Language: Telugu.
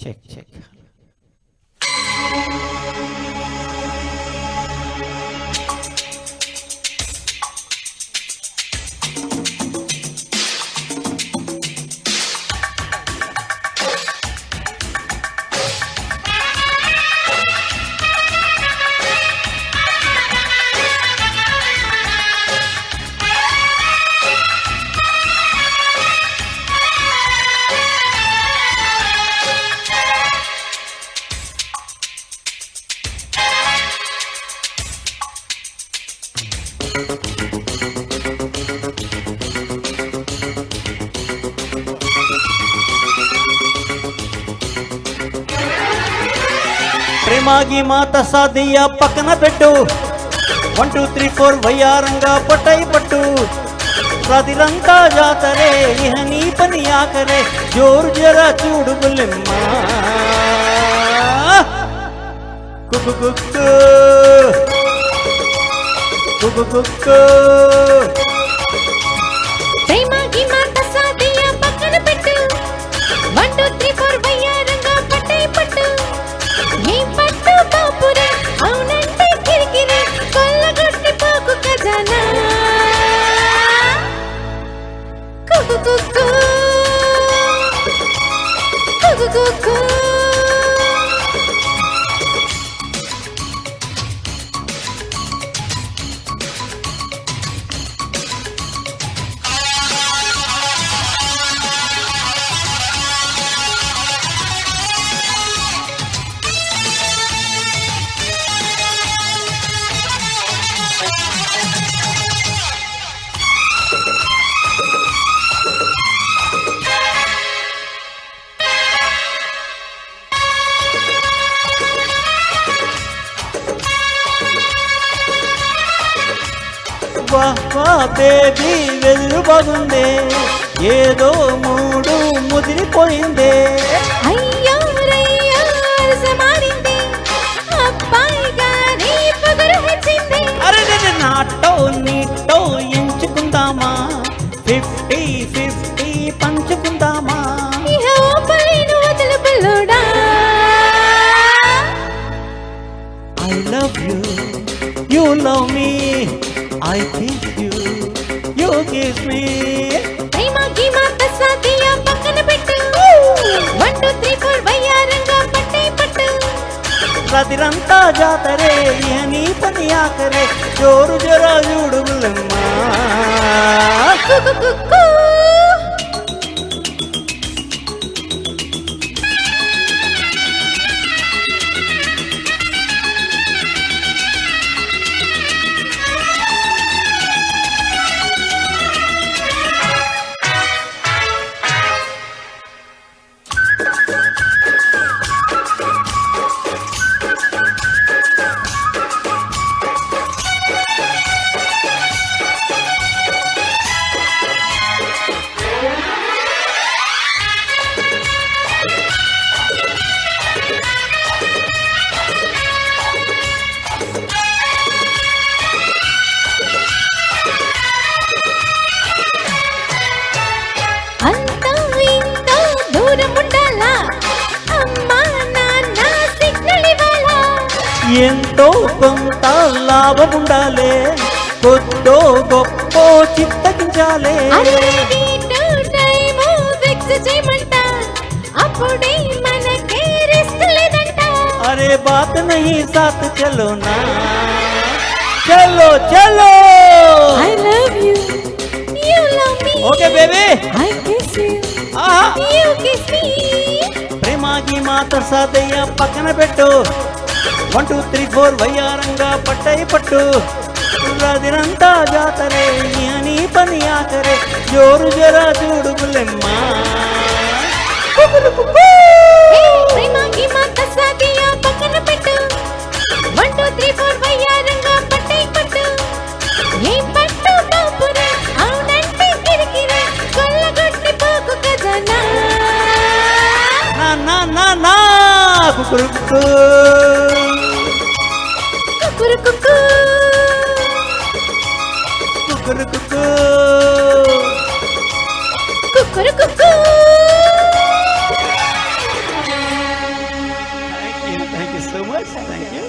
Check check. ప్రేమాగి మాత సాదియ పక్కన పెట్టు. 1 2 3 4 వయ్యారంగా పట్టై పట్టు. రాత్రిరంతా జాతరే ఇహ నీ పని ఆకరే. జోరు జరా చూడు బుల్లెమ్మ. కుకు కుక్కు కుకు కుక్కు. ప్రేమాగి మాత సాదియ పక్కన పెట్టు. 1 2 3 4 వయ్యారంగా పట్టై పట్టు. నీ పట్టు బాపురే అవునంటే కిరికిరే. కొల్లగొట్టి పోకు ఖజానా. కుకు కుక్కు కుకు కుక్కు. వా బేబీ వెళ్ళు బాగుందే. ఏదో మూడు ముదిరిపోయిందే. అయ్యో రయ్యో అరసమారింది. అబ్బాయి గారి పొగరు హెచ్చింది. అరే నాటో నీటో ఎంచుకుందామా. 50-50 పంచుకుందామా. ఇహ ఓపలేను వదలు పిల్లోడా. I love you, you love me. I kiss you, you kiss me. ప్రేమాగి మాత సాదియ పక్కన పెట్టు. 1 2 3 4 వయ్యారంగా పట్టై పట్టు. రాత్రిరంతా జాతరే ఇహ నీ పని ఆకరే. జోరు జరా చూడు బుల్లెమ్మ. కుకు కుక్కు. అంతా ఇంతా దూరం ఉండాలా. అమ్మా నాన్న సిగ్నల్ ఇవ్వాలా. ఎంతో కొంత లాభం ఉండాలే. కొద్దో గొప్ప చిత్తగించాలే. అరే డేటు టైము ఫిక్స్ చేయమంట. అప్పుడే మనకే రెస్ట్ లేదంట. अरे बात नहीं साथ चलो ना. चलो चलो. I love you, you love me. Okay baby. I kiss you, ఆహా. you kiss me. ప్రేమాగి మాత సాదయ్య పక్కన పెట్టు. 1 2 3 4 వయ్యారంగా పట్టై పట్టు. రాత్రిరంతా జాతరే ఇహ నీ పని ఆకరే. జోరు జరా చూడు బుల్లెమ్మ. ప్రేమాగి మాత సాదియ పక్కన పెట్టు. 1 2 3 4 వయ్యారంగా పట్టై పట్టు. నీ పట్టు బాపురే అవునంటే కిరికిరే. కొల్లగొట్టి పోకు ఖజానా. నా నా నా నా కుకురుకు కుకురుకుకు కుకురుకు. Thank you so much thank you